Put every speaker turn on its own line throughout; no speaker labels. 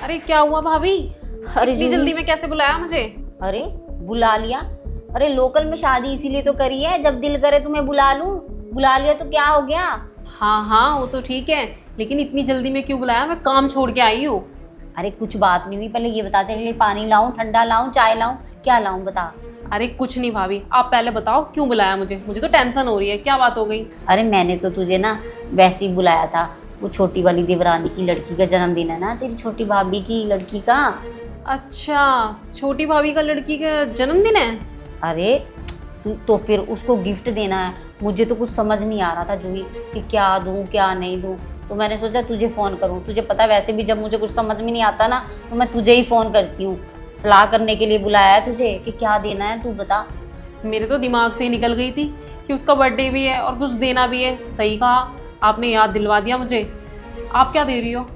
अरे क्या हुआ भाभी?
अरे
इतनी जल्दी में कैसे बुलाया मुझे?
अरे बुला लिया। अरे लोकल में शादी इसीलिए तो करी है, जब दिल करे तुम्हें बुला लूं। बुला लिया तो क्या हो गया।
हाँ हाँ, वो तो ठीक है, लेकिन इतनी जल्दी में क्यों बुलाया? मैं काम छोड़ के आई हूँ।
अरे कुछ बात नहीं हुई, पहले ये बता, तेरे लिए पानी लाऊं, ठंडा लाऊं, चाय लाऊं, क्या लाऊं बता।
अरे कुछ नहीं भाभी, आप पहले बताओ क्यों बुलाया मुझे? मुझे तो टेंशन हो रही है, क्या बात हो गई?
अरे मैंने तो तुझे ना वैसे ही बुलाया था, वो छोटी वाली देवरानी की लड़की का जन्मदिन है ना, तेरी छोटी भाभी की लड़की का।
अच्छा, छोटी भाभी का लड़की का जन्मदिन है?
अरे तू तो फिर उसको गिफ्ट देना है। मुझे तो कुछ समझ नहीं आ रहा था जूही कि क्या दूं क्या नहीं दूं, तो मैंने सोचा तुझे फ़ोन करूं। तुझे पता है वैसे भी जब मुझे कुछ समझ में नहीं आता ना तो मैं तुझे ही फ़ोन करती हूँ। सलाह करने के लिए बुलाया है तुझे कि क्या देना है, तू बता।
मेरे तो दिमाग से ही निकल गई थी कि उसका बर्थडे भी है और कुछ देना भी है। सही कहा आपने, याद दिलवा दिया मुझे। आप क्या दे रही हो?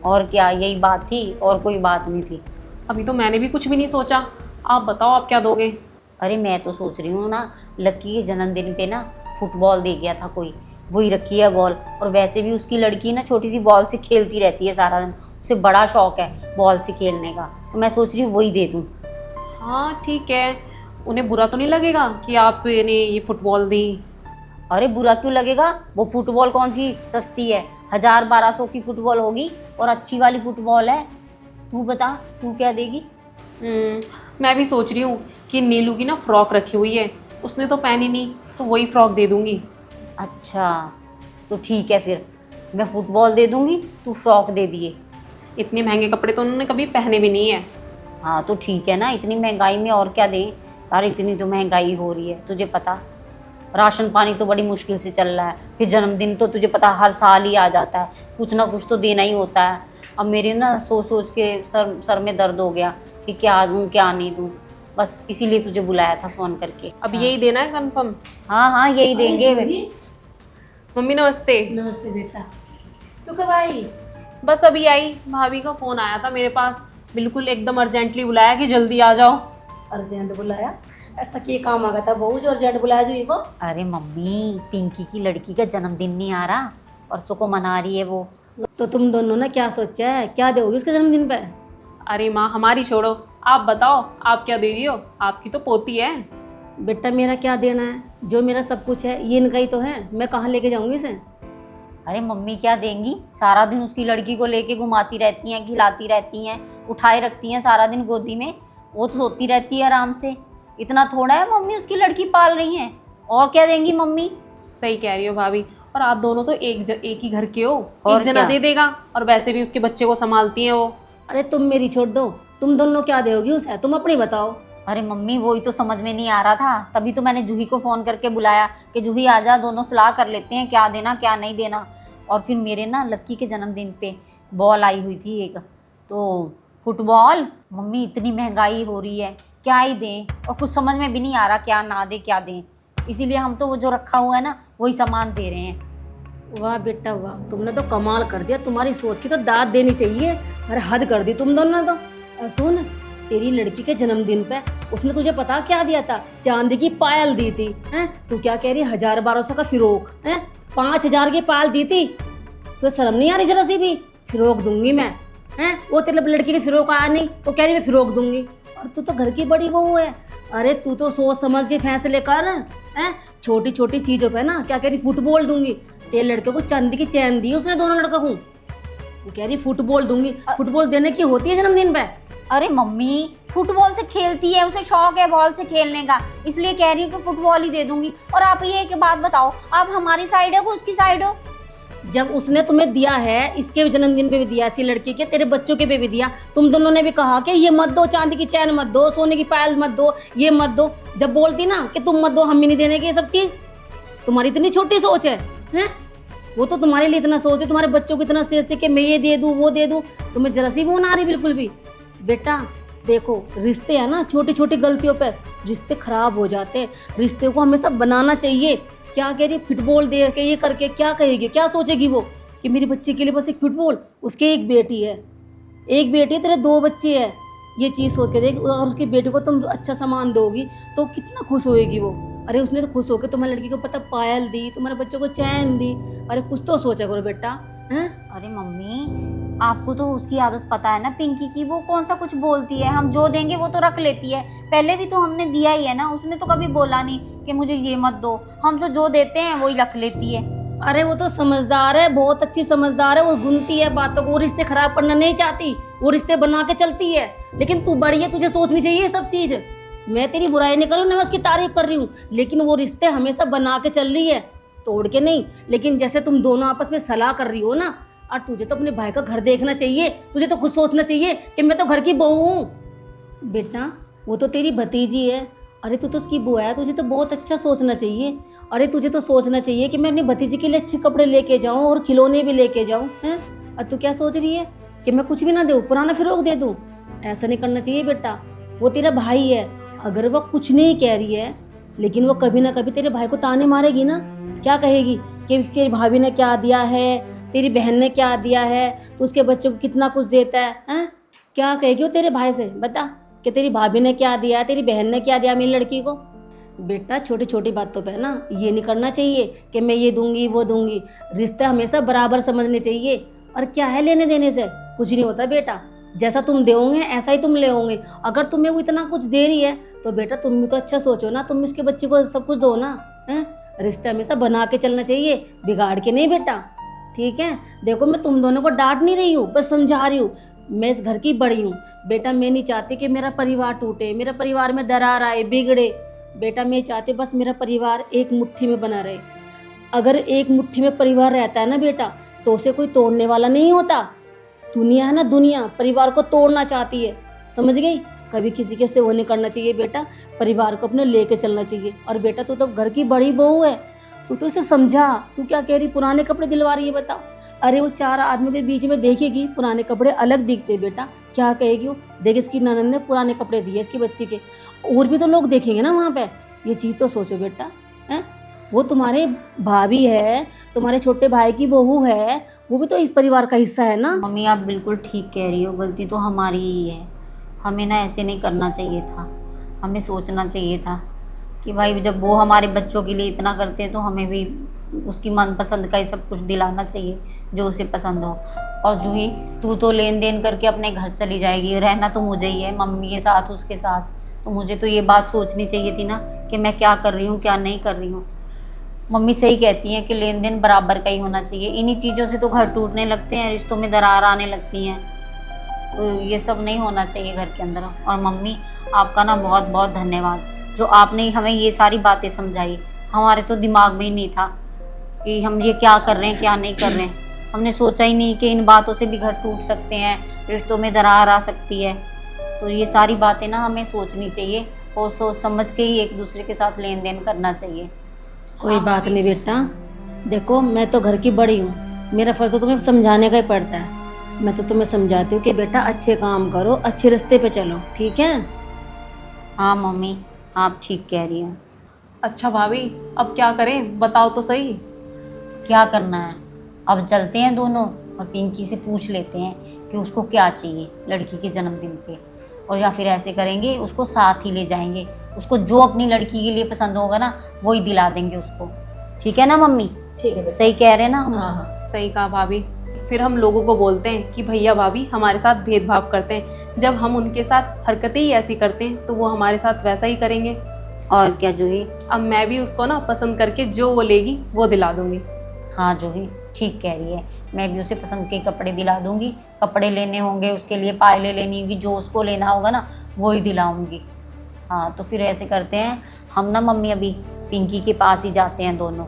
और क्या, यही बात थी और कोई बात नहीं थी।
अभी तो मैंने भी कुछ भी नहीं सोचा, आप बताओ आप क्या दोगे?
अरे मैं तो सोच रही हूँ ना, लक्की के जन्मदिन पे ना फुटबॉल दे गया था कोई, वही रखी है बॉल। और वैसे भी उसकी लड़की ना छोटी सी बॉल से खेलती रहती है सारा दिन, उसे बड़ा शौक है बॉल से खेलने का, तो मैं सोच रही हूँ वही दे दूँ।
हाँ ठीक है, उन्हें बुरा तो नहीं लगेगा कि आपने ये फुटबॉल दी?
अरे बुरा क्यों लगेगा, वो फुटबॉल कौन सी सस्ती है, 1000-1200 की फुटबॉल होगी और अच्छी वाली फुटबॉल है। तू बता, तू क्या देगी।
मैं भी सोच रही हूँ कि नीलू की ना फ्रॉक रखी हुई है, उसने तो पहनी नहीं, तो वही फ्रॉक दे दूँगी।
अच्छा तो ठीक है, फिर मैं फुटबॉल दे दूँगी, तू फ्रॉक दे दिए।
इतने महंगे कपड़े तो उन्होंने कभी पहने भी नहीं है।
हाँ तो ठीक है ना, इतनी महंगाई में और क्या दें यार, इतनी तो महंगाई हो रही है तुझे पता। राशन पानी तो बड़ी मुश्किल से चल रहा है, फिर जन्मदिन तो तुझे पता हर साल ही आ जाता है, कुछ ना कुछ तो देना ही होता है। अब मेरे ना सोच सोच के सर में दर्द हो गया कि क्या दूँ क्या नहीं दूँ, बस इसीलिए तुझे बुलाया था फ़ोन करके।
अब यही देना है कंफर्म?
हाँ हाँ यही देंगे।
मम्मी नमस्ते।
नमस्ते बेटा, तू कब आई?
बस अभी आई, भाभी का फ़ोन आया था मेरे पास, बिल्कुल एकदम अर्जेंटली बुलाया कि जल्दी आ जाओ।
अर्जेंट बुलाया? ऐसा क्या काम आ गया था बहू जो अर्जेंट बुलाया जो को?
अरे मम्मी, पिंकी की लड़की का जन्मदिन नहीं आ रहा, परसों को मना रही है वो।
तो तुम दोनों ने क्या सोचा है, क्या दोगी उसके जन्मदिन पे?
अरे माँ हमारी छोड़ो, आप बताओ आप क्या दे रही हो? आपकी तो पोती है।
बेटा मेरा क्या देना है, जो मेरा सब कुछ है ये इनका ही तो है, मैं कहाँ लेके जाऊंगी इसे?
अरे मम्मी क्या देंगी, सारा दिन उसकी लड़की को लेके घुमाती रहती हैं, खिलाती रहती हैं, उठाए रखती हैं सारा दिन गोदी में, वो तो सोती रहती है आराम से। इतना थोड़ा है मम्मी उसकी लड़की पाल रही हैं, और क्या देंगी मम्मी।
सही कह रही हो भाभी, और आप दोनों तो एक ही घर के हो,
और
एक जना
क्या?
दे देगा, और वैसे भी उसके बच्चे को संभालती हैं वो।
अरे तुम मेरी छोड़ दो, तुम दोनों क्या दोगी उसे, तुम अपनी बताओ।
अरे मम्मी वही तो समझ में नहीं आ रहा था, तभी तो मैंने जूही को फ़ोन करके बुलाया कि जूही आजा, दोनों सलाह कर लेते हैं क्या देना क्या नहीं देना। और फिर मेरे ना लक्की के जन्मदिन पे बॉल आई हुई थी एक, तो फुटबॉल, मम्मी इतनी महंगाई हो रही है क्या ही दें, और कुछ समझ में भी नहीं आ रहा क्या ना दे क्या दें, इसीलिए हम तो वो जो रखा हुआ है ना वही सामान दे रहे हैं।
वाह बेटा वाह, तुमने तो कमाल कर दिया, तुम्हारी सोच की तो दाद देनी चाहिए। अरे हद कर दी तुम दोनों ने तो। सुन, तेरी लड़की के जन्मदिन पे उसने तुझे पता क्या दिया था, चांदी की पायल दी थी। हैं तू क्या कह रही, 1000-1200 का फिरोक है, 5000 की पायल दी थी। तो शर्म नहीं आ रही जरा सी भी? फिरोक दूंगी मैं, हैं वो तेरे लड़की के फिरोक आया नहीं तो कह रही मैं फिरोक दूंगी, और तू तो घर की बड़ी बहू है। अरे तू तो सोच समझ के फैसले कर, हैं छोटी छोटी चीजों पे ना क्या कह रही फुटबॉल दूंगी। तेरे लड़के को चांदी की चैन दी उसने, दोनों लड़कों को, तू कह रही फुटबॉल दूंगी। फुटबॉल देने की होती है जन्मदिन पे?
अरे मम्मी फुटबॉल से खेलती है, उसे शौक है बॉल से खेलने का, इसलिए कह रही हूँ कि फुटबॉल ही दे दूंगी। और आप ये एक बात बताओ, आप हमारी साइड हो कि उसकी साइड हो।
जब उसने तुम्हें दिया है, इसके जन्मदिन पे भी दिया, इसी लड़की के, तेरे बच्चों के पे भी दिया, तुम दोनों ने भी कहा कि ये मत दो, चांदी की चैन मत दो, सोने की पायल मत दो, ये मत दो। जब बोलती ना कि तुम मत दो, हम भी नहीं देने की ये सब चीज, तुम्हारी इतनी छोटी सोच है, हैं? वो तो तुम्हारे लिए इतना सोचती, तुम्हारे बच्चों को इतना सोचती कि मैं ये दे दूँ वो दे दूँ, तुम्हें जरा सी वो ना आ रही बिल्कुल भी। बेटा देखो, रिश्ते है ना, छोटी छोटी गलतियों पे रिश्ते खराब हो जाते हैं, रिश्ते को हमेशा बनाना चाहिए। क्या कह रही फुटबॉल दे के ये करके, क्या कहेगी, क्या सोचेगी वो कि मेरी बच्ची के लिए बस एक फुटबॉल, उसके एक बेटी है, तेरे 2 बच्चे हैं, ये चीज़ सोच के देख। और उसकी बेटी को तुम अच्छा सामान दोगी तो कितना खुश होएगी वो। अरे उसने तो खुश होकर तुम्हारी लड़की को पता पायल दी, तुम्हारे बच्चों को चैन दी, अरे कुछ तो सोचा करो बेटा। हैं?
अरे मम्मी आपको तो उसकी आदत पता है ना पिंकी की, वो कौन सा कुछ बोलती है, हम जो देंगे वो तो रख लेती है। पहले भी तो हमने दिया ही है ना, उसने तो कभी बोला नहीं कि मुझे ये मत दो, हम तो जो देते हैं वही रख लेती है।
अरे वो तो समझदार है, बहुत अच्छी समझदार है, वो गुनती है बातों को, वो रिश्ते खराब करना नहीं चाहती, वो रिश्ते बना के चलती है। लेकिन तू बड़ी है, तुझे सोचनी चाहिए ये सब चीज। मैं तेरी बुराई नहीं कर रही हूँ, ना मैं उसकी तारीफ कर रही हूँ, लेकिन वो रिश्ते हमेशा बना के चल रही है, तोड़ के नहीं। लेकिन जैसे तुम दोनों आपस में सलाह कर रही हो ना, और तुझे तो अपने भाई का घर देखना चाहिए, तुझे तो खुद सोचना चाहिए कि मैं तो घर की बहू हूँ। बेटा वो तो तेरी भतीजी है, अरे तू तो उसकी बुआ है, तुझे तो बहुत अच्छा सोचना चाहिए। अरे तुझे तो सोचना चाहिए कि मैं अपनी भतीजी के लिए अच्छे कपड़े लेके जाऊँ और खिलौने भी लेके जाऊँ, हैं? और तू क्या सोच रही है कि मैं कुछ भी ना दूँ, पुराना फिरोग दे दूँ? ऐसा नहीं करना चाहिए बेटा, वो तेरा भाई है। अगर वो कुछ नहीं कह रही है, लेकिन वो कभी ना कभी तेरे भाई को ताने मारेगी ना, क्या कहेगी कि तेरी भाभी ने क्या दिया है, तेरी बहन ने क्या दिया है, तो उसके बच्चे को कितना कुछ देता है, हैं? क्या कहेगी वो तेरे भाई से, बता कि तेरी भाभी ने क्या दिया है, तेरी बहन ने क्या दिया मेरी लड़की को? बेटा छोटी छोटी बातों पे ना ये नहीं करना चाहिए कि मैं ये दूंगी वो दूंगी, रिश्ते हमेशा बराबर समझने चाहिए। और क्या है लेने देने से, कुछ नहीं होता बेटा, जैसा तुम दोगे ऐसा ही तुम ले होंगे। अगर तुम्हें वो इतना कुछ दे रही है तो बेटा तुम भी तो अच्छा सोचो ना, तुम इसके बच्चे को सब कुछ दो ना, हैं? रिश्ते हमेशा बना के चलना चाहिए, बिगाड़ के नहीं बेटा, ठीक है? देखो मैं तुम दोनों को डांट नहीं रही हूँ, बस समझा रही हूँ, मैं इस घर की बड़ी हूँ बेटा, मैं नहीं चाहती कि मेरा परिवार टूटे, मेरा परिवार में दरार आए, बिगड़े। बेटा मैं चाहती बस मेरा परिवार एक मुट्ठी में बना रहे। अगर एक मुट्ठी में परिवार रहता है ना बेटा, तो उसे कोई तोड़ने वाला नहीं होता। दुनिया है ना, दुनिया परिवार को तोड़ना चाहती है, समझ गई? कभी किसी के से वो नहीं करना चाहिए बेटा, परिवार को अपने लेके चलना चाहिए। और बेटा तू तो घर की बड़ी बहू है, तू तो इसे समझा। तू क्या कह रही, पुराने कपड़े दिलवा रही है बताओ? अरे वो चार आदमी के बीच में देखेगी पुराने कपड़े अलग दिखते बेटा, क्या कहेगी वो, देख इसकी ननद ने पुराने कपड़े दिए इसकी बच्ची के, और भी तो लोग देखेंगे ना वहाँ पे। ये चीज़ तो सोचो बेटा, हैं? वो तुम्हारे भाभी है, तुम्हारे छोटे भाई की बहू है, वो भी तो इस परिवार का हिस्सा है ना।
मम्मी आप बिल्कुल ठीक कह रही हो, गलती तो हमारी ही है, हमें ना ऐसे नहीं करना चाहिए था, हमें सोचना चाहिए था कि भाई जब वो हमारे बच्चों के लिए इतना करते हैं तो हमें भी उसकी मनपसंद का ही सब कुछ दिलाना चाहिए जो उसे पसंद हो। और जूही तू तो लेन देन करके अपने घर चली जाएगी, रहना तो मुझे ही है मम्मी के साथ उसके साथ, तो मुझे तो ये बात सोचनी चाहिए थी ना कि मैं क्या कर रही हूँ क्या नहीं कर रही हूँ। मम्मी सही कहती हैं कि लेन देन बराबर का ही होना चाहिए, इन्हीं चीज़ों से तो घर टूटने लगते हैं, रिश्तों में दरार आने लगती हैं, तो ये सब नहीं होना चाहिए घर के अंदर। और मम्मी आपका ना बहुत बहुत धन्यवाद, जो आपने हमें ये सारी बातें समझाई, हमारे तो दिमाग में ही नहीं था कि हम ये क्या कर रहे हैं क्या नहीं कर रहे हैं, हमने सोचा ही नहीं कि इन बातों से भी घर टूट सकते हैं, रिश्तों में दरार आ सकती है। तो ये सारी बातें ना हमें सोचनी चाहिए और सोच समझ के ही एक दूसरे के साथ लेन देन करना चाहिए।
कोई बात नहीं बेटा, देखो मैं तो घर की बड़ी हूँ, मेरा फर्ज तो तुम्हें समझाने का ही पड़ता है। मैं तो तुम्हें समझाती हूँ कि बेटा अच्छे काम करो, अच्छे रास्ते पे चलो, ठीक है?
हाँ मम्मी आप ठीक कह रही हो।
अच्छा भाभी अब क्या करें, बताओ तो सही।
क्या करना है, अब चलते हैं दोनों और पिंकी से पूछ लेते हैं कि उसको क्या चाहिए लड़की के जन्मदिन पे, और या फिर ऐसे करेंगे उसको साथ ही ले जाएंगे, उसको जो अपनी लड़की के लिए पसंद होगा ना वही दिला देंगे उसको, ठीक है ना मम्मी?
ठीक है
सही कह रहे हैं ना हम?
हाँ हाँ
सही कहा भाभी। फिर हम लोगों को बोलते हैं कि भैया भाभी हमारे साथ भेदभाव करते हैं, जब हम उनके साथ हरकतें ही ऐसी करते हैं तो वो हमारे साथ वैसा ही करेंगे।
और क्या जूही?
अब मैं भी उसको ना पसंद करके जो वो लेगी वो दिला दूंगी।
हाँ जूही ठीक कह रही है, मैं भी उसे पसंद के कपड़े दिला दूंगी, कपड़े लेने होंगे उसके लिए, पायलें लेनी होंगी, जो उसको लेना होगा ना वो ही दिलाऊंगी। हाँ तो फिर ऐसे करते हैं हम ना मम्मी अभी पिंकी के पास ही जाते हैं दोनों,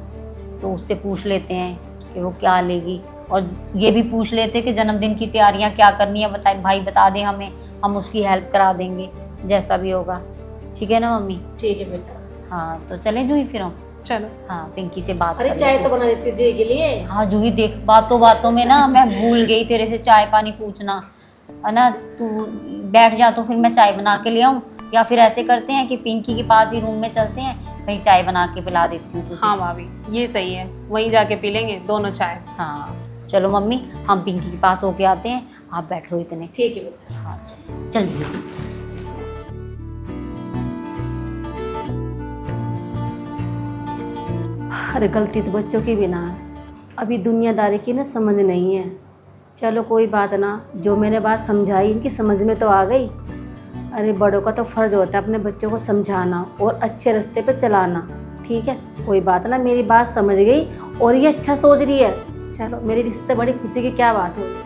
तो उससे पूछ लेते हैं कि वो क्या लेगी, और ये भी पूछ लेते हैं कि जन्मदिन की तैयारियां क्या करनी है, बताए भाई बता दे हमें, हम उसकी हेल्प करा देंगे जैसा भी होगा, ठीक है ना मम्मी?
ठीक है बेटा।
हाँ तो चले जूही फिर हम।
चलो।
हाँ पिंकी से बात
अरे
कर
चाय
लेते
तो बना देती जी के लिए।
हैं। हाँ जूही देख बातों बातों में ना मैं भूल गई तेरे से चाय पानी पूछना, है ना? तू बैठ जा तो फिर मैं चाय बना के ले आऊँ, या फिर ऐसे करते हैं कि पिंकी के पास ही रूम में चलते हैं, वहीं चाय बना के पिला देती हूँ तुझे।
हाँ भाभी ये सही है, वहीं जाके पी लेंगे दोनों चाय।
हाँ चलो मम्मी हम पिंकी के पास होके आते हैं, आप बैठो इतने।
ठीक है बेटा।
हाँ चल
अरे गलती तो बच्चों की भी ना है, अभी दुनियादारी की ना समझ नहीं है, चलो कोई बात ना, जो मैंने बात समझाई इनकी समझ में तो आ गई। अरे बड़ों का तो फ़र्ज़ होता है अपने बच्चों को समझाना और अच्छे रास्ते पे चलाना। ठीक है, कोई बात ना, मेरी बात समझ गई और ये अच्छा सोच रही है। चलो, मेरे रिश्ते बड़ी खुशी की क्या बात होगी।